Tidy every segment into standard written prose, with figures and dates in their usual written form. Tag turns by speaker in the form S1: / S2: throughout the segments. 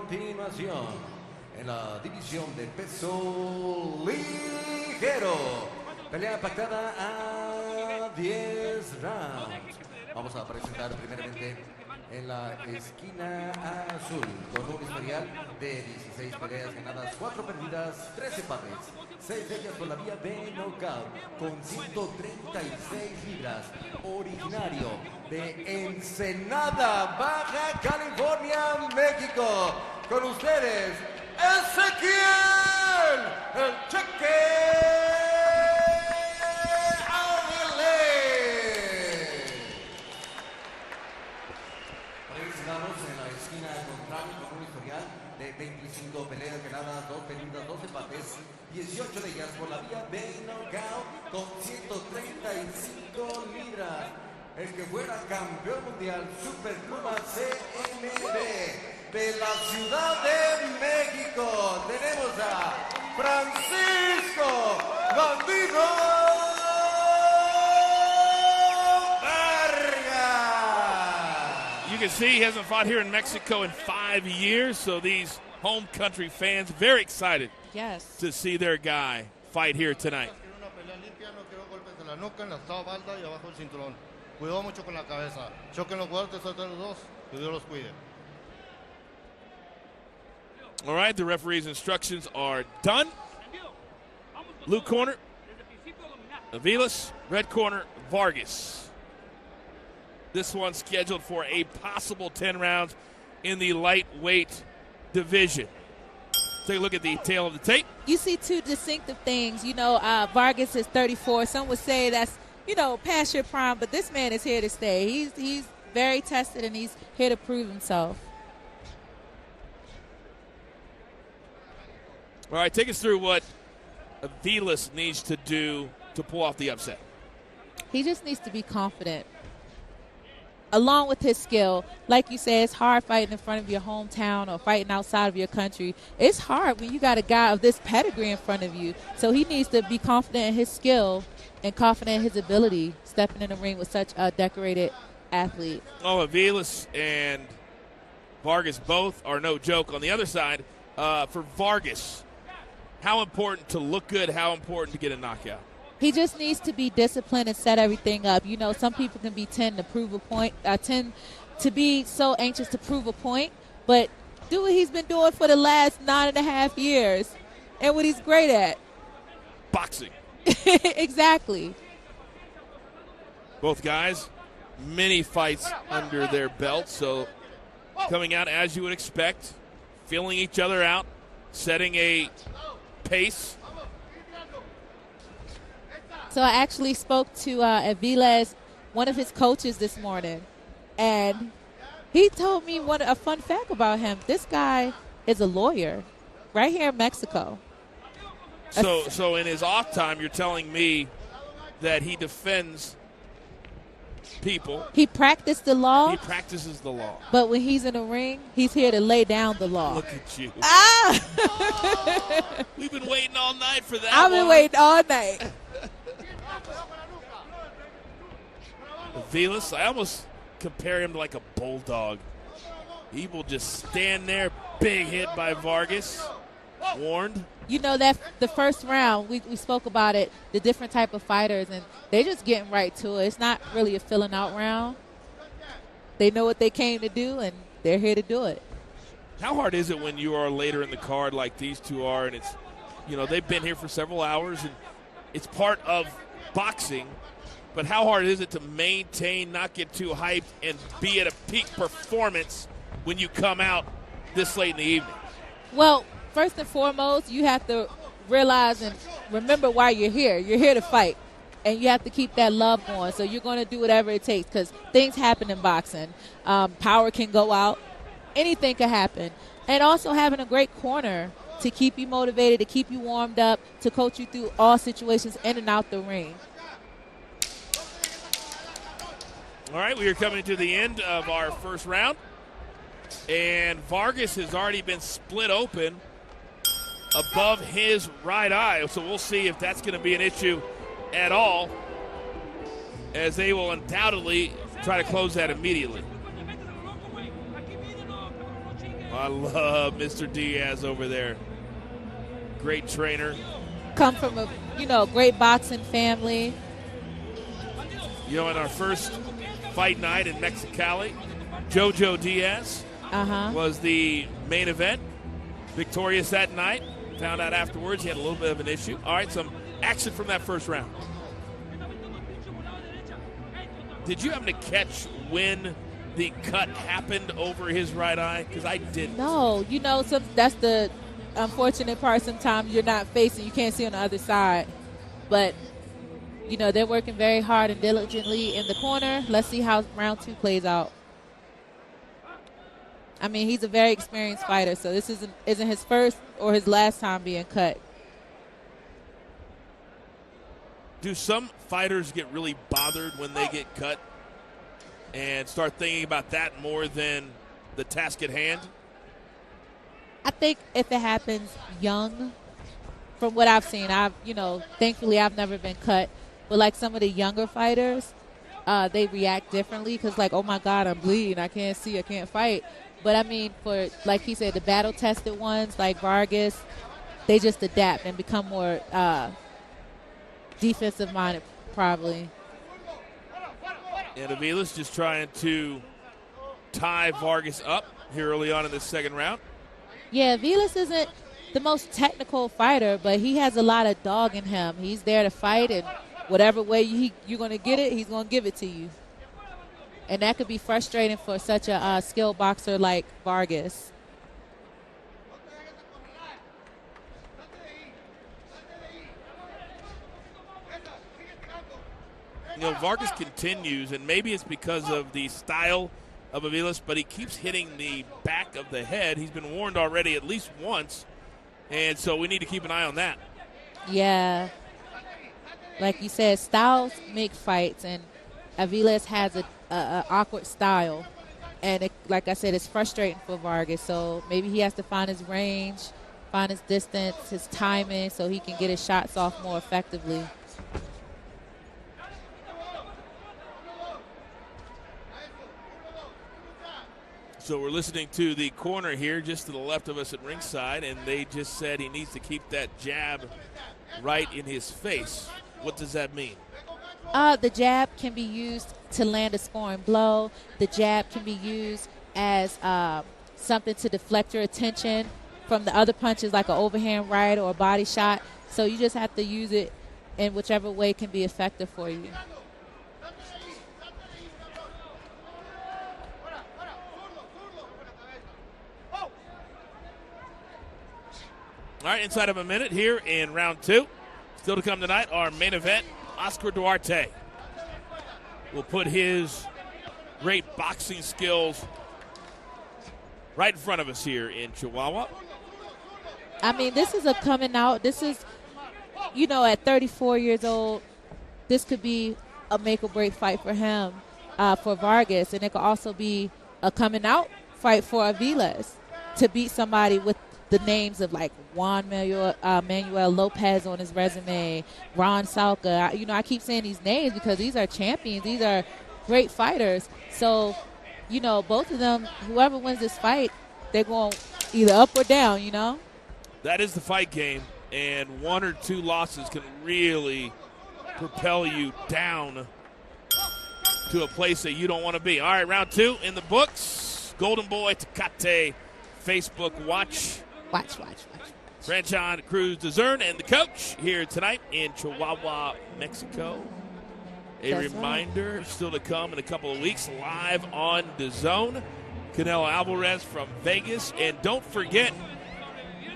S1: continuación, en la división de peso ligero, pelea pactada a 10 rounds. Vamos a presentar primeramente en la esquina azul, con un historial de 16 peleas ganadas, 4 perdidas, 13 empates, 6 de ellas por la vía de knockout, con 136 libras, originario de Ensenada, Baja California, México. Con ustedes, Ezequiel, el sheke. En la esquina contraria con un historial de 25 peleas ganadas, 2 perdidas, 2 empates, 18 de ellas por la vía de knockout, con 135 libras. El que fuera campeón mundial Superpluma CMB de la Ciudad de México. Tenemos a Francisco Bandido.
S2: You can see he hasn't fought here in Mexico in 5 years, so these home country fans very excited to see their guy fight here tonight. All right, the referee's instructions are done. Blue corner, Avilés. Red corner, Vargas. This one scheduled for a possible 10 rounds in the lightweight division. Take a look at the tail of the tape.
S3: You see two distinctive things. You know, Vargas is 34. Some would say that's, past your prime, but this man is here to stay. He's very tested, and he's here to prove himself.
S2: All right, take us through what Avilés needs to do to pull off the upset.
S3: He just needs to be confident. Along with his skill, like you said, it's hard fighting in front of your hometown or fighting outside of your country. It's hard when you got a guy of this pedigree in front of you. So he needs to be confident in his skill and confident in his ability, stepping in the ring with such a decorated athlete.
S2: Oh, Avilés and Vargas both are no joke. On the other side, for Vargas, how important to look good, how important to get a knockout?
S3: He just needs to be disciplined and set everything up. Some people can tend to be so anxious to prove a point, but do what he's been doing for the last 9.5 years and what he's great at.
S2: Boxing.
S3: Exactly.
S2: Both guys, many fights under their belt, so coming out as you would expect, feeling each other out, setting a pace.
S3: So I actually spoke to Avilés, one of his coaches, this morning, and he told me a fun fact about him. This guy is a lawyer right here in Mexico.
S2: So in his off time, you're telling me that he defends people.
S3: He practiced the law.
S2: He practices the law.
S3: But when he's in the ring, he's here to lay down the law.
S2: Look at you.
S3: Ah!
S2: We've been waiting all night for that.
S3: I've been waiting all night.
S2: Avilés, I almost compare him to like a bulldog. He will just stand there, big hit by Vargas, warned.
S3: That the first round, we spoke about it, the different type of fighters, and they're just getting right to it. It's not really a filling out round. They know what they came to do, and they're here to do it.
S2: How hard is it when you are later in the card like these two are, and it's, they've been here for several hours, and it's part of boxing, but how hard is it to maintain, not get too hyped, and be at a peak performance when you come out this late in the evening?
S3: Well, first and foremost, you have to realize and remember why you're here. You're here to fight, and you have to keep that love going. So you're going to do whatever it takes because things happen in boxing. Power can go out. Anything can happen. And also having a great corner to keep you motivated, to keep you warmed up, to coach you through all situations in and out the ring.
S2: All right, we are coming to the end of our first round. And Vargas has already been split open above his right eye. So we'll see if that's going to be an issue at all, as they will undoubtedly try to close that immediately. I love Mr. Diaz over there. Great trainer.
S3: Come from a, great boxing family.
S2: In our first fight night in Mexicali, JoJo Diaz was the main event. Victorious that night. Found out afterwards he had a little bit of an issue. All right, some action from that first round. Did you happen to catch when the cut happened over his right eye? Because I didn't.
S3: No, that's the unfortunate part. Sometimes you're not facing, you can't see on the other side. But, they're working very hard and diligently in the corner. Let's see how round 2 plays out. I mean, he's a very experienced fighter, so this isn't his first or his last time being cut.
S2: Do some fighters get really bothered when they get cut and start thinking about that more than the task at hand?
S3: I think if it happens young, from what I've seen, thankfully I've never been cut, but like some of the younger fighters, they react differently because like, oh my God, I'm bleeding, I can't see, I can't fight. But I mean, for, like he said, the battle-tested ones like Vargas, they just adapt and become more defensive-minded, probably.
S2: And Avilés just trying to tie Vargas up here early on in the second round.
S3: Yeah, Avilés isn't the most technical fighter, but he has a lot of dog in him. He's there to fight, and whatever way you're going to get it, he's going to give it to you. And that could be frustrating for such a skilled boxer like Vargas.
S2: Vargas continues, and maybe it's because of the style of Avilés, but he keeps hitting the back of the head. He's been warned already at least once, and so we need to keep an eye on that.
S3: Yeah. Like you said, styles make fights, and Avilés has a awkward style. And like I said, it's frustrating for Vargas, so maybe he has to find his range, find his distance, his timing, so he can get his shots off more effectively.
S2: So we're listening to the corner here just to the left of us at ringside, and they just said he needs to keep that jab right in his face. What does that mean?
S3: The jab can be used to land a scoring blow. The jab can be used as something to deflect your attention from the other punches, like an overhand right or a body shot. So you just have to use it in whichever way can be effective for you.
S2: All right, inside of a minute here in round 2. Still to come tonight, our main event, Oscar Duarte will put his great boxing skills right in front of us here in Chihuahua.
S3: I mean, this is a coming out. This is, at 34 years old, this could be a make or break fight for him, for Vargas. And it could also be a coming out fight for Avilés to beat somebody with the names of like Juan Manuel Lopez on his resume, Ron Salka. I keep saying these names because these are champions. These are great fighters. So, both of them, whoever wins this fight, they're going either up or down,
S2: That is the fight game, and 1 or 2 losses can really propel you down to a place that you don't want to be. All right, round 2 in the books. Golden Boy Tecate Facebook watch.
S3: Watch.
S2: Franchon Cruz DeZern and the coach here tonight in Chihuahua, Mexico.
S3: That's
S2: reminder,
S3: right.
S2: Still to come in a couple of weeks, live on DAZN. Canelo Alvarez from Vegas. And don't forget,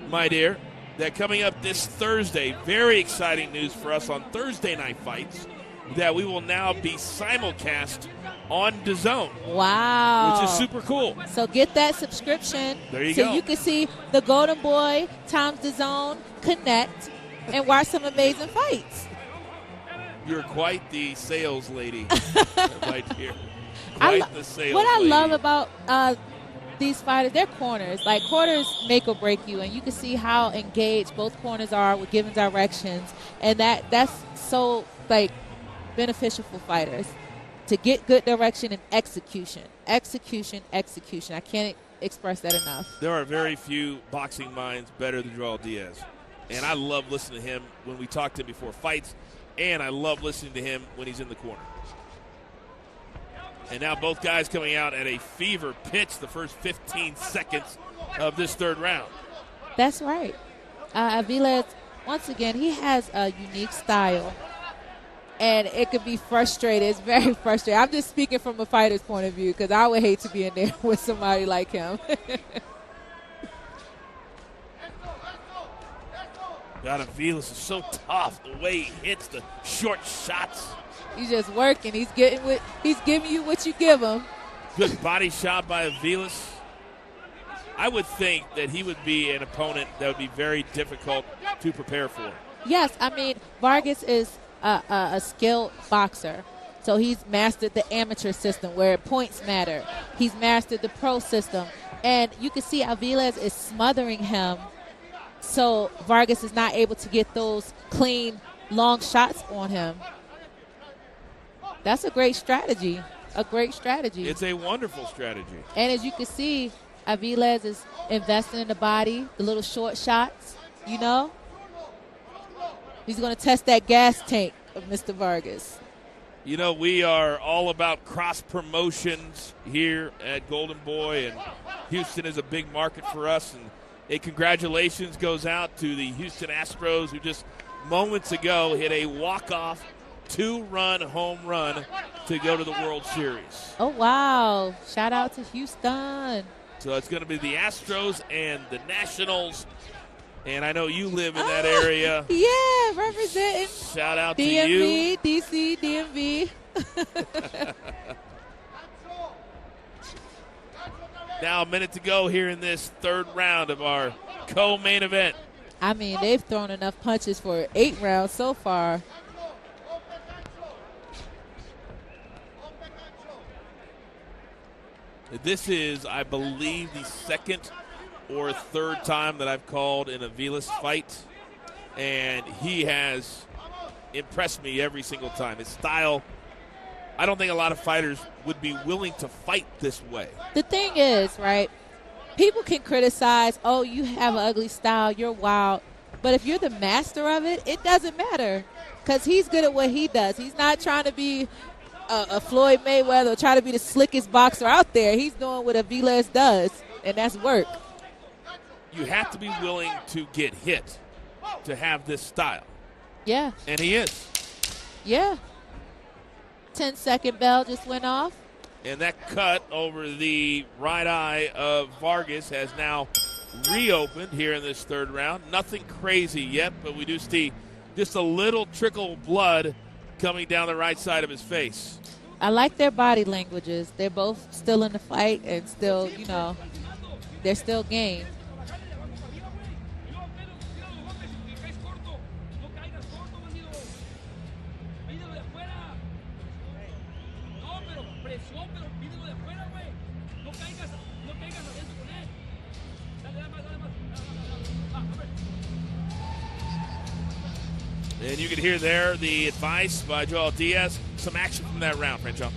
S2: my dear, that coming up this Thursday, very exciting news for us on Thursday Night Fights, that we will now be simulcast on DAZN.
S3: Wow.
S2: Which is super cool.
S3: So get that subscription.
S2: There you go.
S3: So you can see the Golden Boy times DAZN connect and watch some amazing fights.
S2: You're quite the sales lady right here. Quite the sales
S3: What I
S2: lady.
S3: love about these fighters, they're corners. Like, corners make or break you, and you can see how engaged both corners are with giving directions, and that's so, beneficial for fighters to get good direction and execution. I can't express that enough.
S2: There are very few boxing minds better than Joel Diaz. And I love listening to him when we talk to him before fights, and I love listening to him when he's in the corner. And now both guys coming out at a fever pitch the first 15 seconds of this third round.
S3: That's right. Avilés, once again, he has a unique style, and it could be frustrating. It's very frustrating. I'm just speaking from a fighter's point of view because I would hate to be in there with somebody like him.
S2: God, Avilés is so tough the way he hits the short shots.
S3: He's just working. He's giving you what you give him.
S2: Good body shot by Avilés. I would think that he would be an opponent that would be very difficult to prepare for.
S3: Yes, I mean, Vargas is a skilled boxer. So he's mastered the amateur system where points matter. He's mastered the pro system. And you can see Avilés is smothering him, so Vargas is not able to get those clean, long shots on him. That's a great strategy. A great strategy.
S2: It's a wonderful strategy.
S3: And as you can see, Avilés is investing in the body, the little short shots, you know. He's going to test that gas tank of Mr. Vargas.
S2: You know, we are all about cross promotions here at Golden Boy, and Houston is a big market for us. And a congratulations goes out to the Houston Astros, who just moments ago hit a walk-off 2-run home run to go to the World Series.
S3: Oh, wow. Shout out to Houston.
S2: So it's going to be the Astros and the Nationals. And I know you live in that area.
S3: Yeah, representing
S2: Shout out
S3: DMV,
S2: to you.
S3: DC, DMV.
S2: Now a minute to go here in this third round of our co-main event.
S3: I mean, they've thrown enough punches for 8 rounds so far.
S2: This is, I believe, the second or third time that I've called an Avilés fight, and he has impressed me every single time. His style, I don't think a lot of fighters would be willing to fight this way.
S3: The thing is, right, people can criticize, oh, you have an ugly style, you're wild. But if you're the master of it, it doesn't matter because he's good at what he does. He's not trying to be a Floyd Mayweather or try to be the slickest boxer out there. He's doing what Avilés does, and that's work.
S2: You have to be willing to get hit to have this style.
S3: Yeah.
S2: And he is.
S3: Yeah. 10-second bell just went off.
S2: And that cut over the right eye of Vargas has now reopened here in this third round. Nothing crazy yet, but we do see just a little trickle of blood coming down the right side of his face.
S3: I like their body languages. They're both still in the fight and still, you know, they're still game.
S2: And you can hear there the advice by Joel Diaz. Some action from that round, Franchon.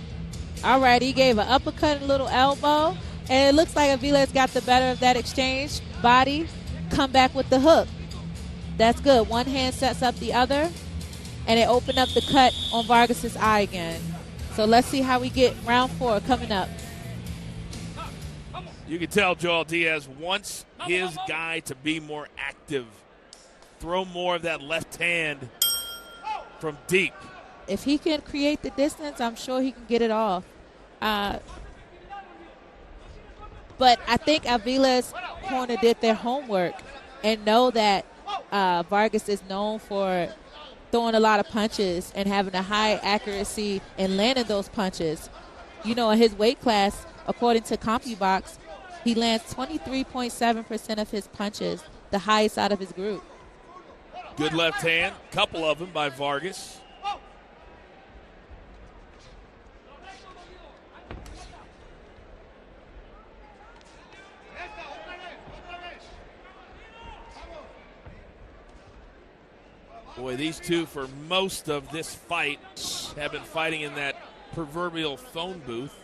S3: All right, he gave an uppercut and a little elbow, and it looks like Avilés got the better of that exchange. Body, come back with the hook. That's good. One hand sets up the other, and it opened up the cut on Vargas' eye again. So let's see how we get round 4 coming up.
S2: You can tell Joel Diaz wants his guy to be more active. Throw more of that left hand from deep.
S3: If he can create the distance, I'm sure he can get it off. But I think Avilés' corner did their homework and know that Vargas is known for throwing a lot of punches and having a high accuracy and landing those punches. You know, in his weight class, according to CompuBox, he lands 23.7% of his punches, the highest out of his group.
S2: Good left hand, couple of them by Vargas. Boy, these two for most of this fight have been fighting in that proverbial phone booth.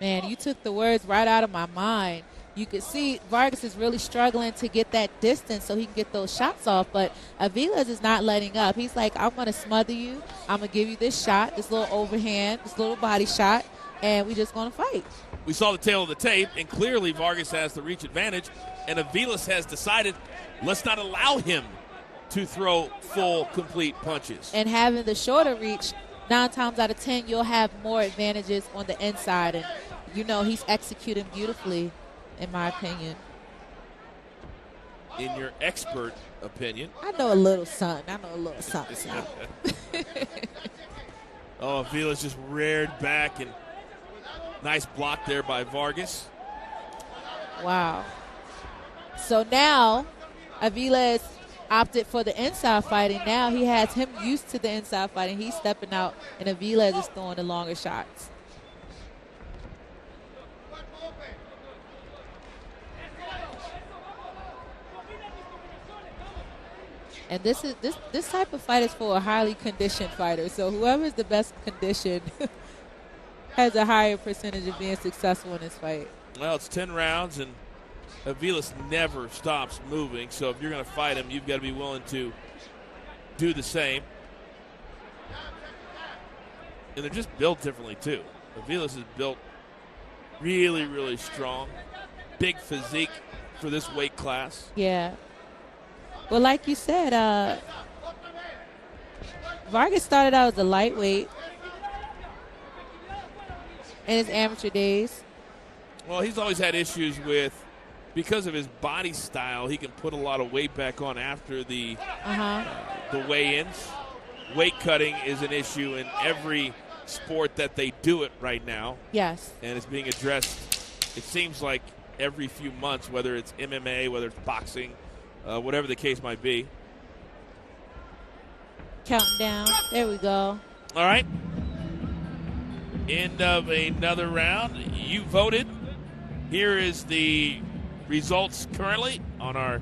S3: Man, you took the words right out of my mind. you can see Vargas is really struggling to get that distance so he can get those shots off. But Avilés is not letting up. He's like, I'm going to smother you. I'm going to give you this shot, this little overhand, this little body shot, and we're just going to fight.
S2: We saw the tail of the tape, and clearly Vargas has the reach advantage, and Avilés has decided, let's not allow him to throw full, complete punches.
S3: And having the shorter reach, 9 times out of 10, you'll have more advantages on the inside. And, he's executing beautifully, in my opinion.
S2: In your expert opinion.
S3: I know a little something. Something.
S2: Oh, Avilés just reared back, and nice block there by Vargas.
S3: Wow. So now Avilés opted for the inside fighting. Now he has him used to the inside fighting. He's stepping out, and Avilés is throwing the longer shots. And this type of fight is for a highly conditioned fighter. So whoever is the best conditioned has a higher percentage of being successful in this fight.
S2: Well, it's 10 rounds, and Avilés never stops moving. So if you're going to fight him, you've got to be willing to do the same. And they're just built differently, too. Avilés is built really, really strong. Big physique for this weight class.
S3: Yeah. Well, like you said, Vargas started out as a lightweight in his amateur days.
S2: Well, he's always had issues with, because of his body style, he can put a lot of weight back on after the weigh-ins. Weight cutting is an issue in every sport that they do it right now.
S3: Yes.
S2: And it's being addressed, it seems like, every few months, whether it's MMA, whether it's boxing, whatever the case might be.
S3: Counting down. There we go.
S2: All right. End of another round. You voted. Here is the results currently on our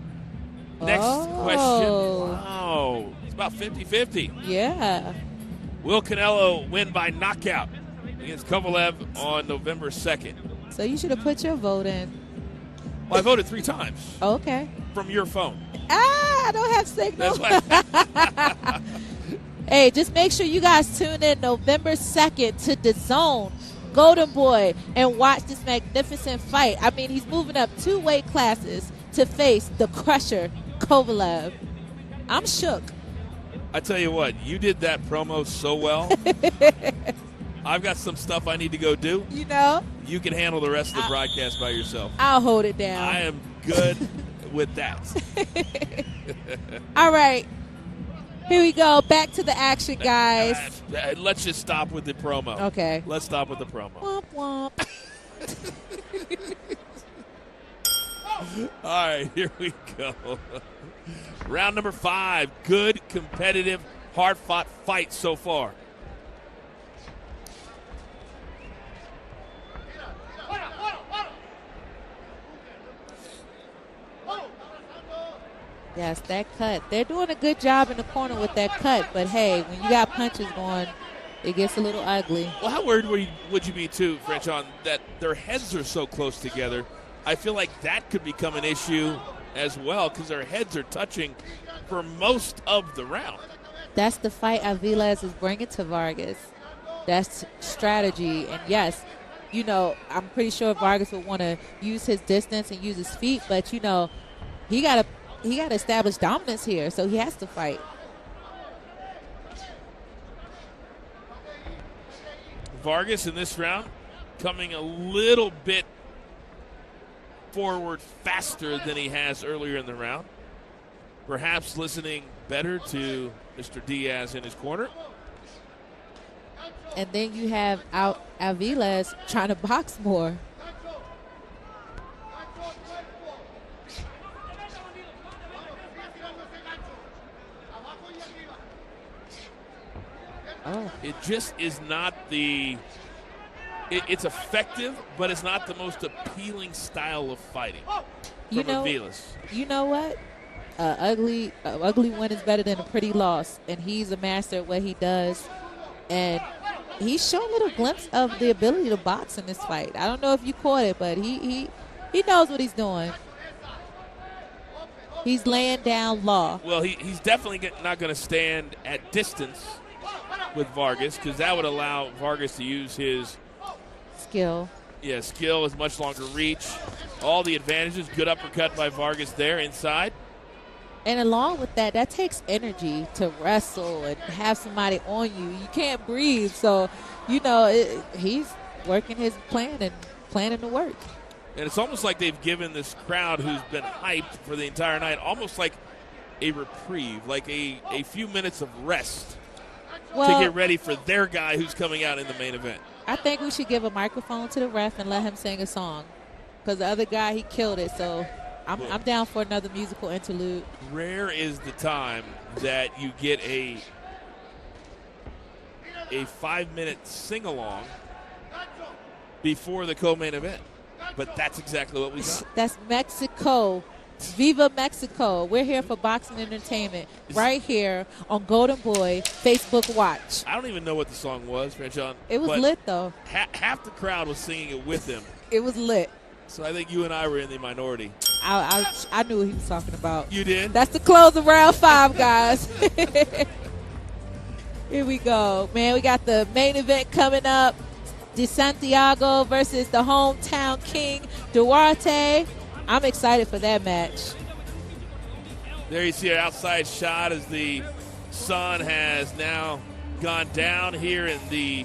S2: next question. Wow. It's about 50-50.
S3: Yeah.
S2: Will Canelo win by knockout against Kovalev on November 2nd?
S3: So you should have put your vote in.
S2: Well, I voted 3 times.
S3: Okay.
S2: From your phone.
S3: I don't have signal.
S2: That's why.
S3: Hey, just make sure you guys tune in November 2nd to DAZN, Golden Boy, and watch this magnificent fight. I mean, he's moving up 2 weight classes to face the Crusher, Kovalev. I'm shook.
S2: I tell you what, you did that promo so well. I've got some stuff I need to go do. You can handle the rest of the broadcast by yourself.
S3: I'll hold it down.
S2: I am good with that.
S3: All right. Here we go. Back to the action, guys.
S2: Let's just stop with the promo.
S3: Okay.
S2: Let's stop with the promo.
S3: Womp womp.
S2: All right, here we go. Round number 5. Good, competitive, hard-fought fight so far.
S3: Yes, that cut. They're doing a good job in the corner with that cut, but hey, when you got punches going, it gets a little ugly.
S2: Well, how worried would you be, too, Franchon, that their heads are so close together? I feel like that could become an issue as well because their heads are touching for most of the round.
S3: That's the fight Avilés is bringing to Vargas. That's strategy. And, yes, I'm pretty sure Vargas would want to use his distance and use his feet, but, he got to establish dominance here, so he has to fight.
S2: Vargas in this round coming a little bit forward faster than he has earlier in the round. Perhaps listening better to Mr. Diaz in his corner.
S3: And then you have Avilés trying to box more.
S2: Oh. It just is not it's effective, but it's not the most appealing style of fighting from Avilés.
S3: You know what? Ugly win is better than a pretty loss, and he's a master at what he does. And he's shown a little glimpse of the ability to box in this fight. I don't know if you caught it, but he He knows what he's doing. He's laying down law.
S2: Well, he's definitely not going to stand at distance with Vargas because that would allow Vargas to use his
S3: skill.
S2: Yeah, skill is much longer reach. All the advantages. Good uppercut by Vargas there inside.
S3: And along with that, that takes energy to wrestle and have somebody on you. You can't breathe. So, he's working his plan and planning to work.
S2: And it's almost like they've given this crowd who's been hyped for the entire night almost like a reprieve, like a few minutes of rest to get ready for their guy who's coming out in the main event.
S3: I think we should give a microphone to the ref and let him sing a song because the other guy, he killed it. So I'm down for another musical interlude.
S2: Rare is the time that you get a 5-minute sing-along before the co-main event. But that's exactly what we got.
S3: That's Mexico. Viva Mexico. We're here for boxing entertainment right here on Golden Boy Facebook Watch.
S2: I don't even know what the song was, Franchon.
S3: It was lit, though.
S2: Half the crowd was singing it with him.
S3: It was lit.
S2: So I think you and I were in the minority.
S3: I knew what he was talking about.
S2: You did?
S3: That's the close of round 5, guys. Here we go. Man, we got the main event coming up. De Santiago versus the hometown king, Duarte. I'm excited for that match.
S2: There you see an outside shot as the sun has now gone down here in the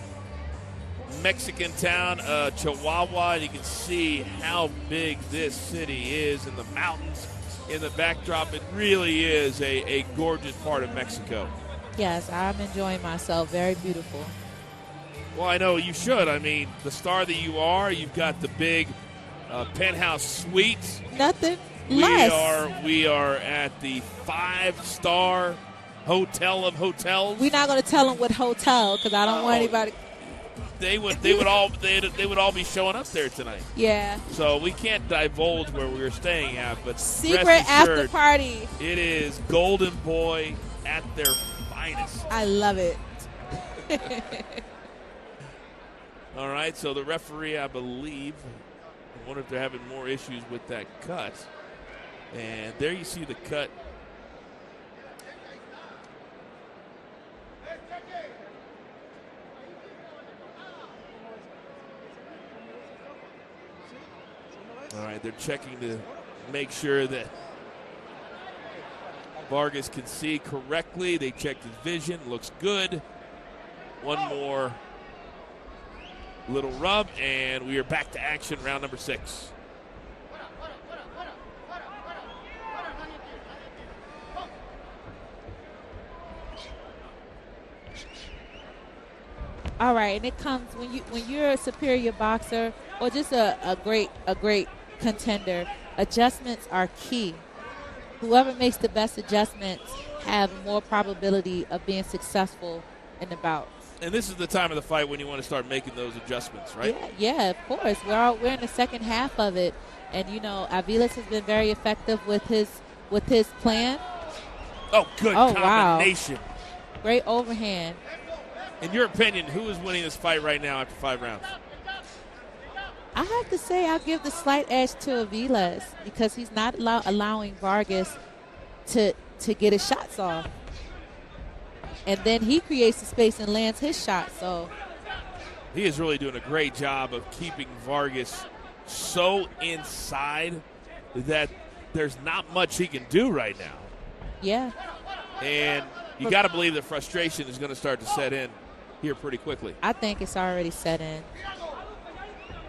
S2: Mexican town of Chihuahua. And you can see how big this city is and the mountains in the backdrop. It really is a gorgeous part of Mexico.
S3: Yes, I'm enjoying myself. Very beautiful.
S2: Well, I know you should. I mean, the star that you are, you've got the big penthouse suites.
S3: Nothing less.
S2: We are at the 5-star hotel of hotels.
S3: We're not going to tell them what hotel because I don't want anybody.
S2: They would all be showing up there tonight.
S3: Yeah.
S2: So we can't divulge where we were staying at, but
S3: secret
S2: rest assured,
S3: after party.
S2: It is Golden Boy at their finest.
S3: I love it.
S2: All right, so the referee, I believe, I wonder if they're having more issues with that cut. And there you see the cut. All right, they're checking to make sure that Vargas can see correctly. They checked his vision, looks good. One more little rub, and we are back to action, round number 6.
S3: All right, and it comes when you're a superior boxer or just a great contender. Adjustments are key. Whoever makes the best adjustments have more probability of being successful in the bout.
S2: And this is the time of the fight when you want to start making those adjustments, right?
S3: Yeah, of course. We're in the second half of it, and Avilés has been very effective with his plan.
S2: Oh, good combination!
S3: Wow. Great overhand.
S2: In your opinion, who is winning this fight right now after 5 rounds?
S3: I have to say I'll give the slight edge to Avilés because he's not allowing Vargas to get his shots off. And then he creates the space and lands his shot. So
S2: he is really doing a great job of keeping Vargas so inside that there's not much he can do right now.
S3: Yeah.
S2: And you got to believe that frustration is going to start to set in here pretty quickly.
S3: I think it's already set in.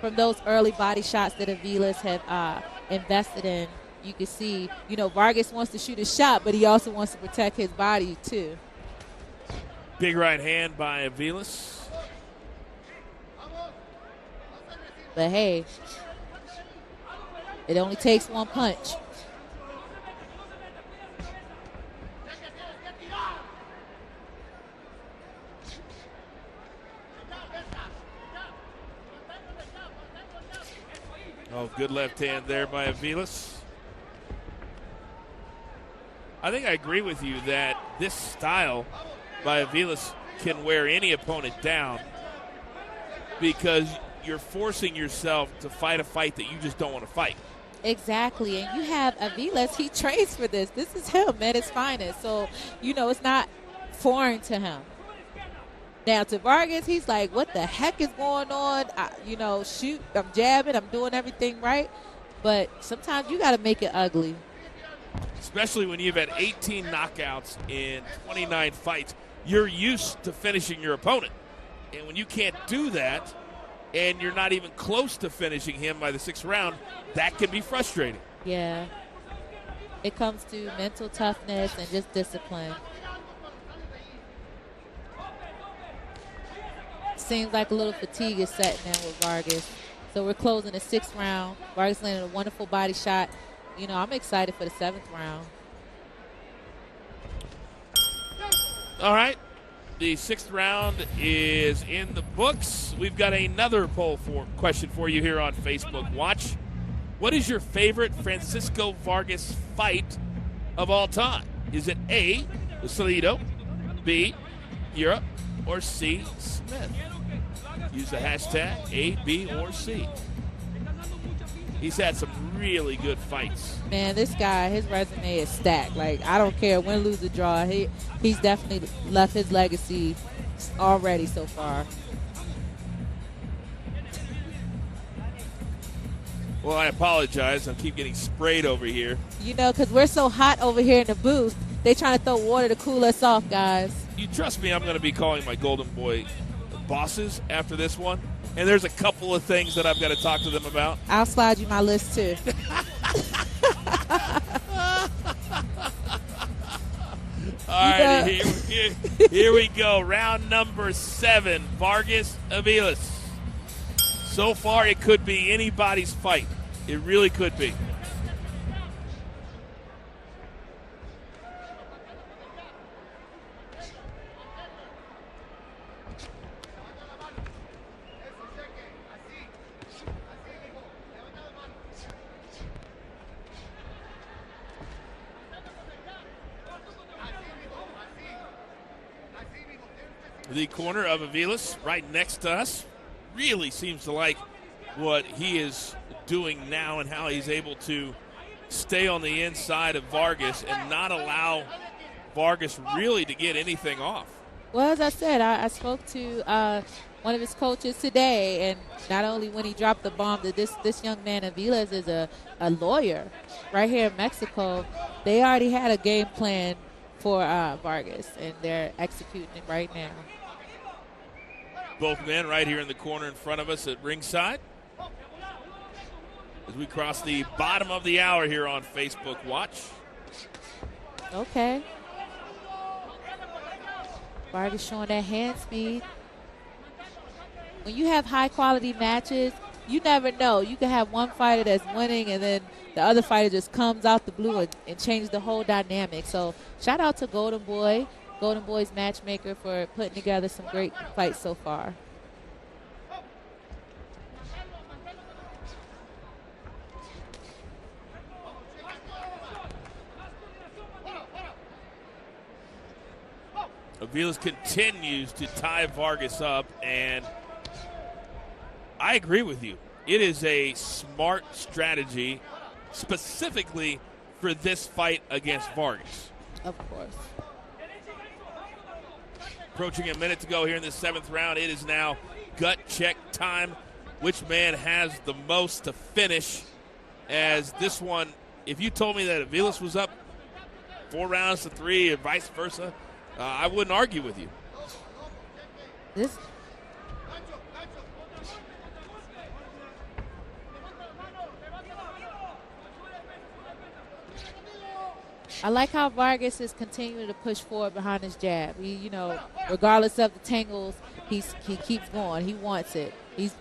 S3: From those early body shots that Avilés have invested in, you can see, Vargas wants to shoot a shot, but he also wants to protect his body too.
S2: Big right hand by Avilés.
S3: But hey, it only takes one punch.
S2: Oh, good left hand there by Avilés. I think I agree with you that this style by Avilés can wear any opponent down because you're forcing yourself to fight a fight that you just don't want to fight.
S3: Exactly. And you have Avilés. He trains for this. This is him at his finest. So, it's not foreign to him. Now, to Vargas, he's like, what the heck is going on? Shoot, I'm jabbing. I'm doing everything right. But sometimes you got to make it ugly.
S2: Especially when you've had 18 knockouts in 29 fights. You're used to finishing your opponent. And when you can't do that, and you're not even close to finishing him by the 6th round, that can be frustrating.
S3: Yeah. It comes to mental toughness and just discipline. Seems like a little fatigue is setting in with Vargas. So we're closing the 6th round. Vargas landed a wonderful body shot. I'm excited for the 7th round.
S2: All right. The 6th round is in the books. We've got another question for you here on Facebook Watch. What is your favorite Francisco Vargas fight of all time? Is it A, Salido, B, Europe, or C, Smith? Use the hashtag A, B, or C. He's had some really good fights.
S3: Man, this guy, his resume is stacked. Like, I don't care, win, lose, or draw. He's definitely left his legacy already so far.
S2: Well, I apologize. I keep getting sprayed over here.
S3: Because we're so hot over here in the booth, they trying to throw water to cool us off, guys.
S2: You trust me, I'm going to be calling my Golden Boy bosses after this one. And there's a couple of things that I've got to talk to them about.
S3: I'll slide you my list, too.
S2: All right, here we go. Round number 7, Vargas Avilés. So far, it could be anybody's fight. It really could be. The corner of Avilés right next to us really seems to like what he is doing now and how he's able to stay on the inside of Vargas and not allow Vargas really to get anything off.
S3: Well, as I said, I spoke to one of his coaches today, and not only when he dropped the bomb, that this young man, Avilés, is a lawyer right here in Mexico. They already had a game plan for Vargas, and they're executing it right now.
S2: Both men right here in the corner in front of us at ringside. As we cross the bottom of the hour here on Facebook Watch.
S3: Okay. Vargas showing that hand speed. When you have high-quality matches, you never know. You can have one fighter that's winning, and then the other fighter just comes out the blue and changes the whole dynamic. So shout out to Golden Boy's matchmaker, for putting together some great fights so far.
S2: Avilés continues to tie Vargas up, and I agree with you. It is a smart strategy specifically for this fight against Vargas.
S3: Of course.
S2: Approaching a minute to go here in the 7th round. It is now gut check time. Which man has the most to finish? As this one, if you told me that Avilés was up 4 rounds to 3 or vice versa, I wouldn't argue with you.
S3: I like how Vargas is continuing to push forward behind his jab. Regardless of the tangles, he keeps going. He wants it. He's,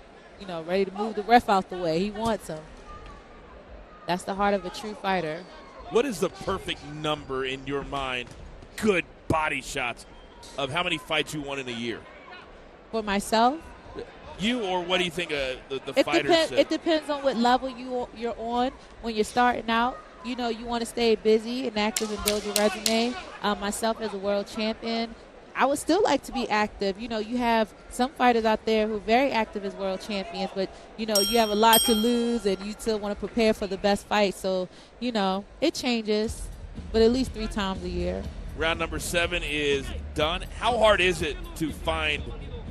S3: ready to move the ref out the way. He wants him. That's the heart of a true fighter.
S2: What is the perfect number in your mind? Good body shots of how many fights you won in a year?
S3: For myself?
S2: You, or what do you think the fighters said?
S3: It depends on what level you're on when you're starting out. You want to stay busy and active and build your resume. Myself as a world champion, I would still like to be active. You know, you have some fighters out there who are very active as world champions, but, you know, you have a lot to lose and you still want to prepare for the best fight. So, you know, it changes, but at least 3 times a year.
S2: Round number 7 is done. How hard is it to find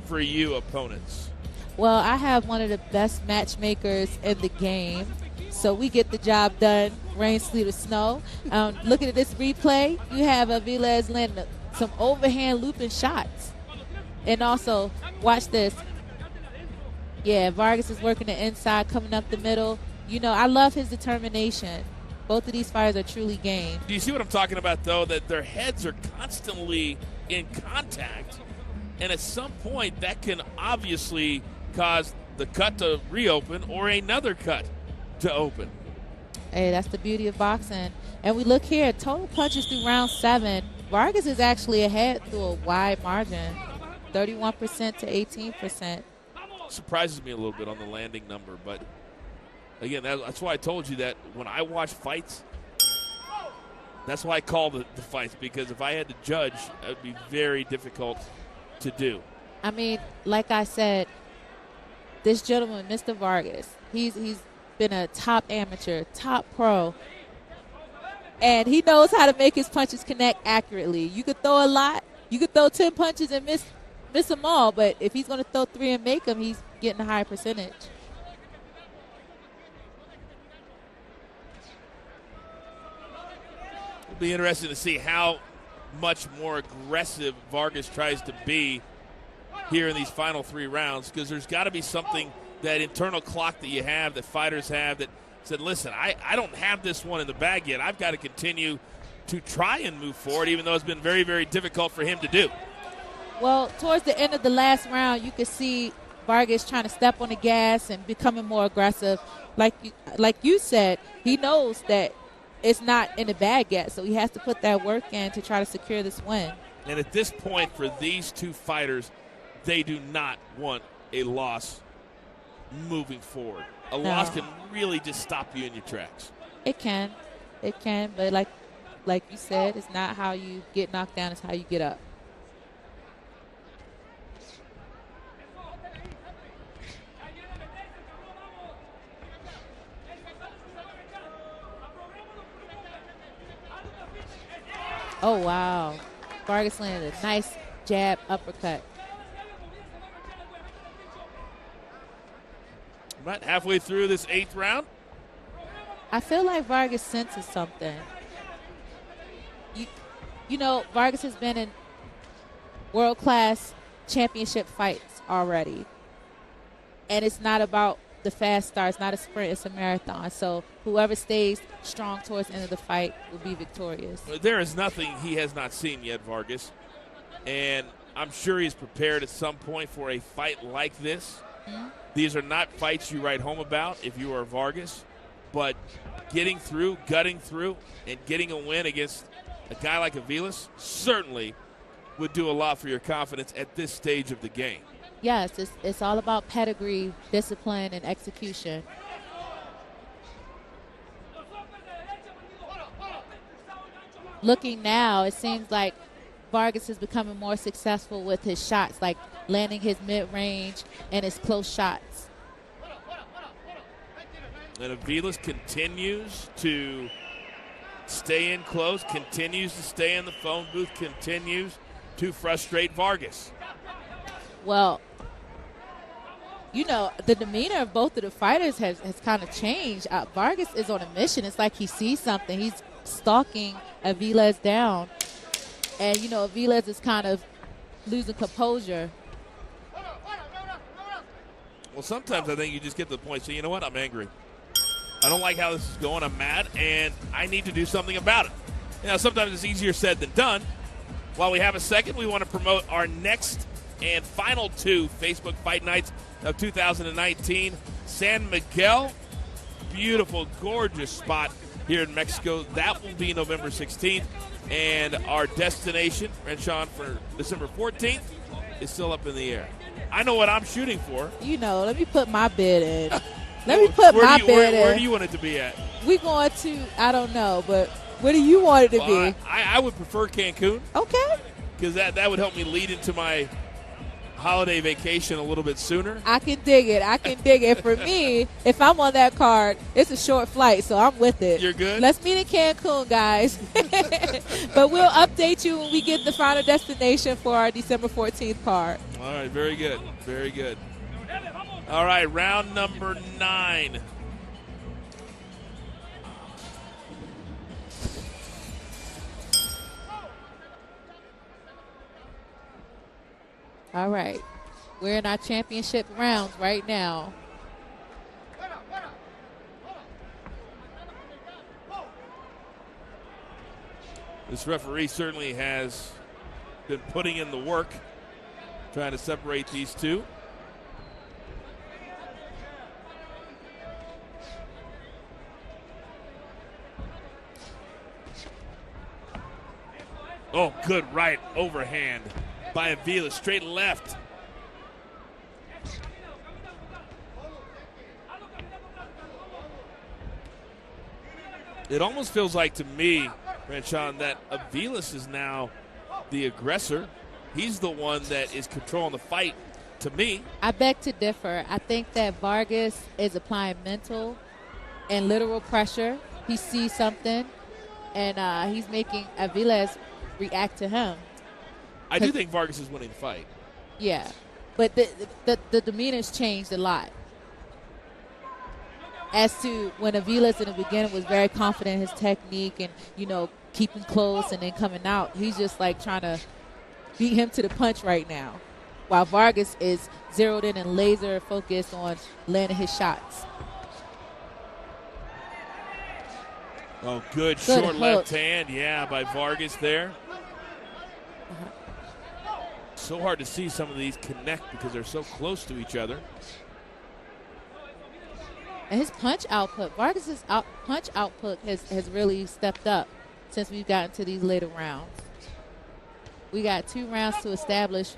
S2: for you opponents?
S3: Well, I have one of the best matchmakers in the game, so we get the job done, rain, sleet, or snow. Looking at this replay, you have Avilés landing some overhand looping shots. And also, watch this. Yeah, Vargas is working the inside, coming up the middle. You know, I love his determination. Both of these fighters are truly game.
S2: Do you see what I'm talking about, though? That their heads are constantly in contact. And at some point, that can obviously cause the cut to reopen or another cut to open.
S3: Hey, that's the beauty of boxing. And we look here, total punches through round 7. Vargas is actually ahead through a wide margin, 31% to 18%.
S2: Surprises me a little bit on the landing number, but again, that's why I told you that when I watch fights, that's why I call the fights, because if I had to judge, it would be very difficult to do.
S3: I mean, like I said, this gentleman, Mr. Vargas, he's been a top amateur, top pro, and he knows how to make his punches connect accurately. You could throw a lot. You could throw 10 punches and miss them all, but if he's going to throw 3 and make them, he's getting a high percentage.
S2: It'll be interesting to see how much more aggressive Vargas tries to be here in these final 3 rounds, because there's got to be something, that internal clock that you have, that fighters have, that said, listen, I don't have this one in the bag yet. I've got to continue to try and move forward, even though it's been very, very difficult for him to do.
S3: Well, towards the end of the last round, you could see Vargas trying to step on the gas and becoming more aggressive. Like you said, he knows that it's not in the bag yet, so he has to put that work in to try to secure this win.
S2: And at this point, for these 2 fighters, they do not want a loss moving forward. A loss can really just stop you in your tracks.
S3: It can, but like you said, it's not how you get knocked down, it's how you get up. Oh, wow. Vargas landed a nice jab uppercut.
S2: About halfway through this 8th round.
S3: I feel like Vargas senses something. You know, Vargas has been in world-class championship fights already. And it's not about the fast start. It's not a sprint. It's a marathon. So whoever stays strong towards the end of the fight will be victorious.
S2: There is nothing he has not seen yet, Vargas. And I'm sure he's prepared at some point for a fight like this. Mm-hmm. These are not fights you write home about if you are Vargas. But getting through, gutting through, and getting a win against a guy like Avilés certainly would do a lot for your confidence at this stage of the game.
S3: Yes, it's all about pedigree, discipline, and execution. Looking now, it seems like Vargas is becoming more successful with his shots, like landing his mid-range and his close shots.
S2: And Avilés continues to stay in close, continues to stay in the phone booth, continues to frustrate Vargas.
S3: Well, you know, the demeanor of both of the fighters has kind of changed. Vargas is on a mission. It's like he sees something. He's stalking Avilés down. And, you know, Avilés is kind of losing composure.
S2: Well, sometimes I think you just get to the point, so you know what, I'm angry. I don't like how this is going. I'm mad, and I need to do something about it. You know, sometimes it's easier said than done. While we have a second, we want to promote our next and final 2 Facebook Fight Nights of 2019. San Miguel, beautiful, gorgeous spot here in Mexico. That will be November 16th. And our destination, Ranchon, for December 14th is still up in the air. I know what I'm shooting for.
S3: You know, let me put my bid in. Where
S2: do you want it to be at?
S3: We going to, I don't know, but where do you want it to be?
S2: I would prefer Cancun.
S3: Okay.
S2: Because that would help me lead into my holiday vacation a little bit sooner.
S3: I can dig it. For me, if I'm on that card, it's a short flight, so I'm with it.
S2: You're good?
S3: Let's meet in Cancun, guys. But we'll update you when we get the final destination for our December 14th card.
S2: All right, very good. Very good. All right, round number 9.
S3: All right. We're in our championship rounds right now.
S2: This referee certainly has been putting in the work, trying to separate these two. Oh, good right overhand by Avilés, straight left. It almost feels like to me, Ranchon, that Avilés is now the aggressor. He's the one that is controlling the fight, to me.
S3: I beg to differ. I think that Vargas is applying mental and literal pressure. He sees something, and he's making Avilés react to him.
S2: I do think Vargas is winning the fight.
S3: Yeah, but the demeanor's changed a lot. As to when Avilés in the beginning was very confident in his technique and, keeping close and then coming out, he's just like trying to beat him to the punch right now. While Vargas is zeroed in and laser focused on landing his shots.
S2: Oh, good short hook. Left hand, by Vargas there. So hard to see some of these connect because they're so close to each other.
S3: And his punch output, Vargas' punch output has really stepped up since we've gotten to these later rounds. We got 2 rounds to establish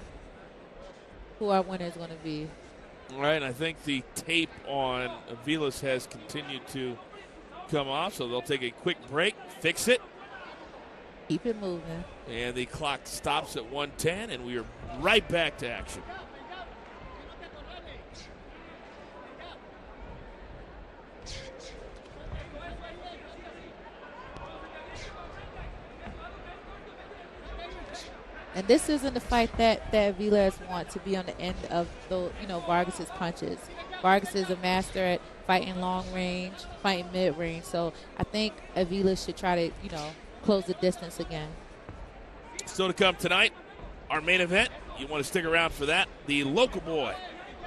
S3: who our winner is going to be.
S2: All right, and I think the tape on Avilés has continued to come off, so they'll take a quick break, fix it.
S3: Keep it moving.
S2: And the clock stops at 1:10, and we are right back to action.
S3: And this isn't the fight that Avilés want to be on the end of Vargas' punches. Vargas is a master at fighting long range, fighting mid range. So I think Avilés should try to, close the distance again.
S2: Still to come tonight, our main event. You want to stick around for that. The local boy,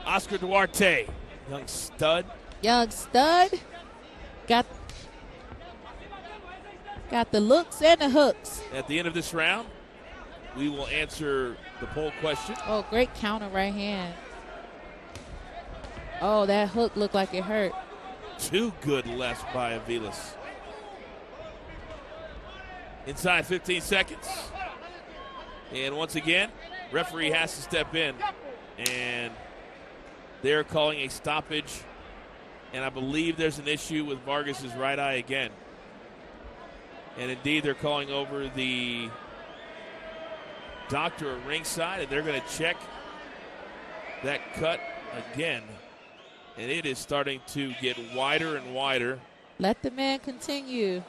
S2: Oscar Duarte, young stud.
S3: Got the looks and the hooks.
S2: At the end of this round, we will answer the poll question.
S3: Oh, great counter right hand. Oh, that hook looked like it hurt.
S2: 2 good lefts by Avilés. Inside 15 seconds. And once again, referee has to step in. And they're calling a stoppage. And I believe there's an issue with Vargas' right eye again. And indeed, they're calling over the doctor at ringside, and they're going to check that cut again. And it is starting to get wider and wider.
S3: Let the man continue.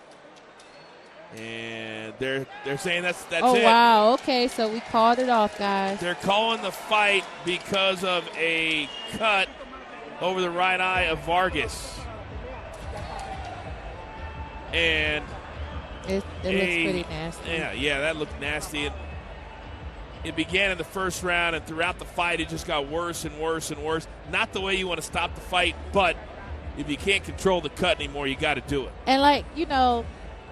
S2: And they're saying that's
S3: oh,
S2: it.
S3: Oh, wow. Okay, so we called it off, guys.
S2: They're calling the fight because of a cut over the right eye of Vargas. And
S3: it looks pretty nasty.
S2: Yeah, that looked nasty. It began in the first round, and throughout the fight, it just got worse and worse and worse. Not the way you want to stop the fight, but if you can't control the cut anymore, you got to do it.
S3: And,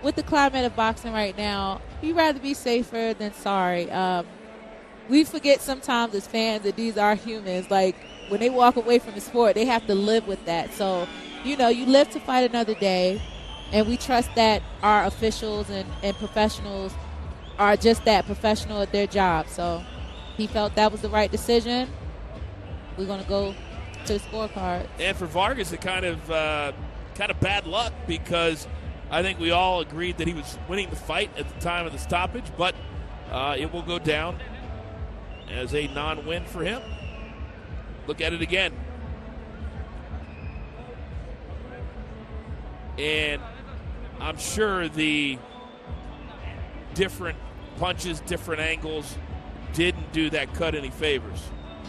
S3: with the climate of boxing right now, you'd rather be safer than sorry. We forget sometimes as fans that these are humans. Like, when they walk away from the sport, they have to live with that. So, you live to fight another day, and we trust that our officials and professionals are just that, professional at their job. So he felt that was the right decision. We're going to go to the scorecard.
S2: And for Vargas, it kind of bad luck, because I think we all agreed that he was winning the fight at the time of the stoppage, but it will go down as a non-win for him. Look at it again. And I'm sure the different punches, different angles didn't do that cut any favors.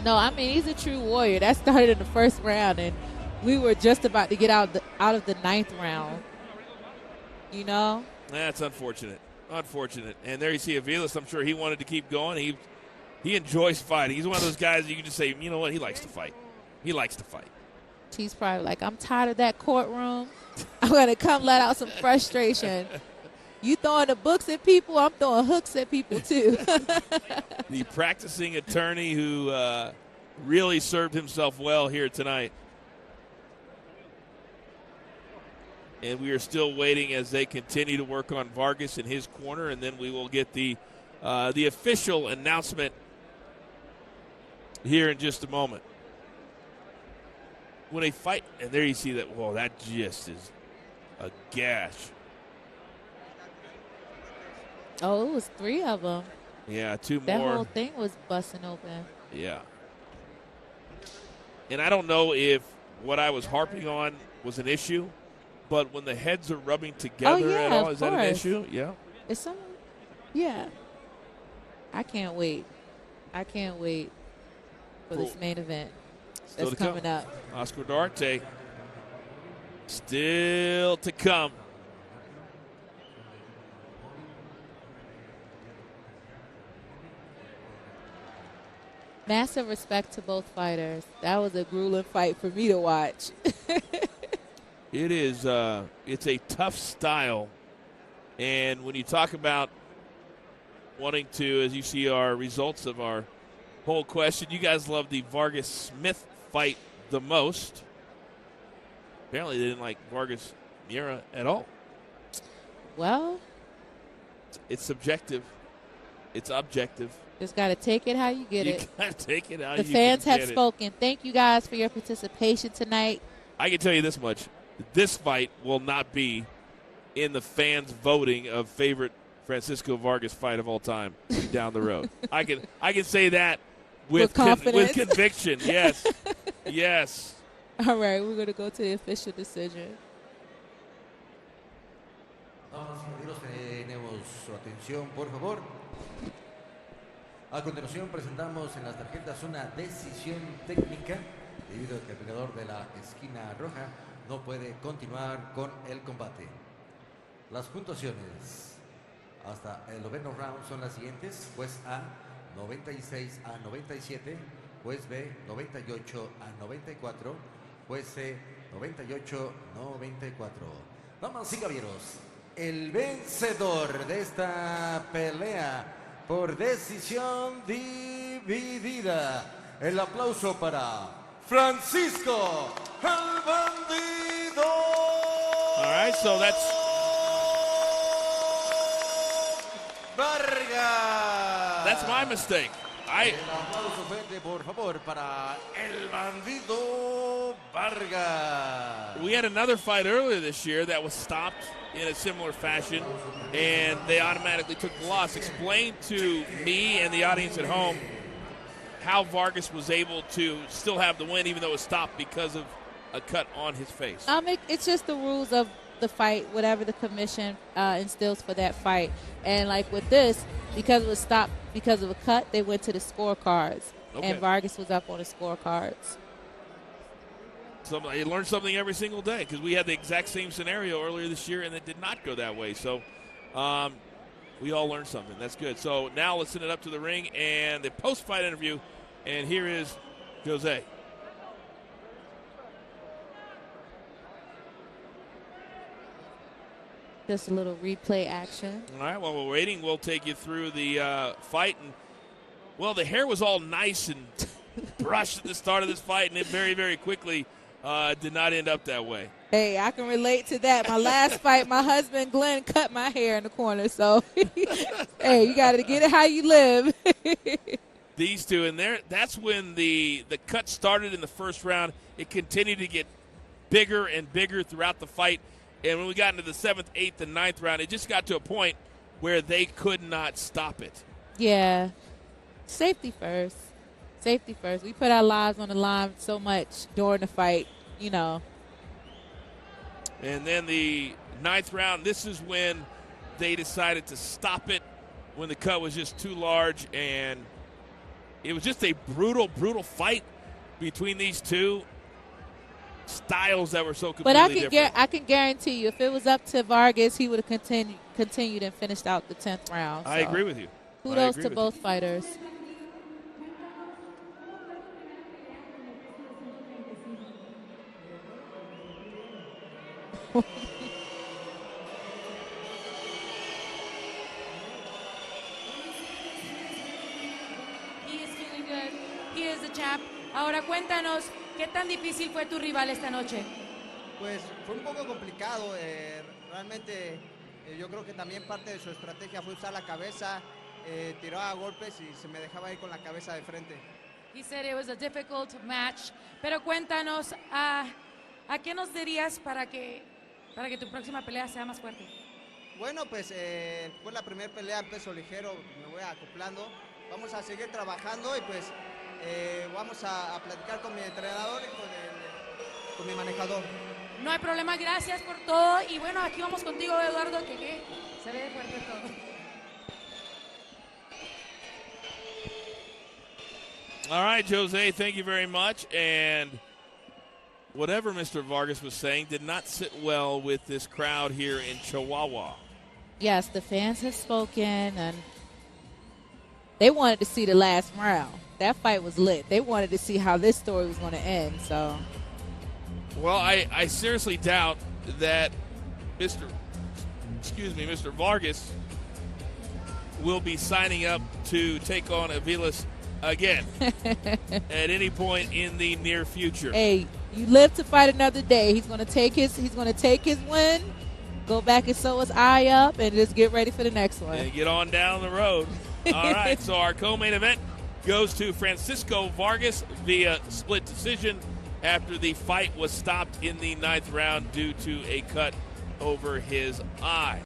S3: No, I mean, he's a true warrior. That started in the first round, and we were just about to get out of the ninth round. You know?
S2: That's unfortunate. Unfortunate. And there you see Avilés. I'm sure he wanted to keep going. He enjoys fighting. He's one of those guys you can just say, you know what, he likes to fight. He likes to fight.
S3: He's probably like, I'm tired of that courtroom. I'm going to come let out some frustration. You throwing the books at people, I'm throwing hooks at people too.
S2: The practicing attorney who really served himself well here tonight. And we are still waiting as they continue to work on Vargas in his corner, and then we will get the official announcement here in just a moment. When they fight, and there you see that, whoa, that just is a gash.
S3: Oh, it was 3 of them.
S2: Yeah, 2
S3: That
S2: more.
S3: whole thing was busting open.
S2: Yeah. And I don't know if what I was harping on was an issue, but when the heads are rubbing together at all, is that an issue? Yeah.
S3: It's some, yeah. I can't wait. I can't wait for this main event that's coming up.
S2: Oscar Duarte still to come.
S3: Massive respect to both fighters. That was a grueling fight for me to watch.
S2: It is. It's a tough style, and when you talk about wanting to, as you see our results of our poll question, you guys love the Vargas Smith fight the most. Apparently, they didn't like Vargas Mira at all.
S3: Well,
S2: it's subjective. It's objective.
S3: Just got to take it how you get it.
S2: You got to take it how
S3: you get it. The fans have spoken. Thank you guys for your participation tonight.
S2: I can tell you this much. This fight will not be in the fans' voting of favorite Francisco Vargas fight of all time down the road. I can say that with
S3: confidence.
S2: With conviction. Yes. Yes.
S3: All right, we're going to go to the official decision.
S1: Tenemos su atención, por favor. A continuación presentamos en las tarjetas una decisión técnica debido a que el peleador de la esquina roja no puede continuar con el combate. Las puntuaciones hasta el 9º round son las siguientes: juez A 96 a 97, juez B 98 a 94, juez C 98 94. Damas y caballeros, el vencedor de esta pelea por decisión dividida. El aplauso para Francisco el Bandido.
S2: All right, so that's
S1: Vargas.
S2: That's my mistake.
S1: El aplauso fuerte, por favor, para el Bandido Vargas.
S2: We had another fight earlier this year that was stopped in a similar fashion, and they automatically took the loss. Explain to me and the audience at home how Vargas was able to still have the win even though it was stopped because of a cut on his face.
S3: It's just the rules of the fight, whatever the commission instills for that fight. And like with this, because it was stopped because of a cut, they went to the scorecards. Okay. And Vargas was up on the scorecards.
S2: You learn something every single day because we had the exact same scenario earlier this year and it did not go that way. So we all learned something. That's good. So now let's send it up to the ring and the post-fight interview. And here is Jose.
S3: Just a little replay action.
S2: All right, while we're waiting, we'll take you through the fight. And, well, the hair was all nice and brushed at the start of this fight, and it very, very quickly did not end up that way.
S3: Hey, I can relate to that. My last fight, my husband, Glenn, cut my hair in the corner. So, hey, you got to get it how you live.
S2: These two, and that's when the cut started in the first round. It continued to get bigger and bigger throughout the fight. And when we got into the 7th, 8th, and 9th round, it just got to a point where they could not stop it.
S3: Yeah. Safety first. Safety first. We put our lives on the line so much during the fight, you know.
S2: And then the 9th round, this is when they decided to stop it when the cut was just too large, and it was just a brutal, brutal fight between these two styles that were so completely different.
S3: I can guarantee you, if it was up to Vargas, he would have continued and finished out the 10th round. So
S2: I agree with you.
S3: Kudos to both fighters.
S4: He is feeling good. He is the champ. Ahora cuéntanos, ¿qué tan difícil fue tu rival esta noche?
S5: Pues fue un poco complicado. Realmente yo creo que también parte de su estrategia fue usar la cabeza, tiraba golpes y se me dejaba ir con la cabeza de frente.
S4: He said it was a difficult match. Pero cuéntanos, ¿a qué nos dirías para que tu próxima pelea sea más fuerte?
S5: Bueno, pues fue la primera pelea en peso ligero, me voy acoplando. Vamos a seguir trabajando y pues vamos a platicar con mi entrenador y con mi manejador.
S4: No hay problema, gracias por todo. Y bueno, aquí vamos contigo, Eduardo, que se ve fuerte todo.
S2: All right, Jose, thank you very much. And whatever Mr. Vargas was saying did not sit well with this crowd here in Chihuahua.
S3: Yes, the fans have spoken, and they wanted to see the last round. That fight was lit. They wanted to see how this story was going to end. So,
S2: well, I seriously doubt that Mr. Vargas will be signing up to take on Avilés again at any point in the near future.
S3: Hey, you live to fight another day. He's going to take his win, go back and sew his eye up, and just get ready for the next one.
S2: And get on down the road. All right, so our co-main event goes to Francisco Vargas via split decision after the fight was stopped in the 9th round due to a cut over his eye.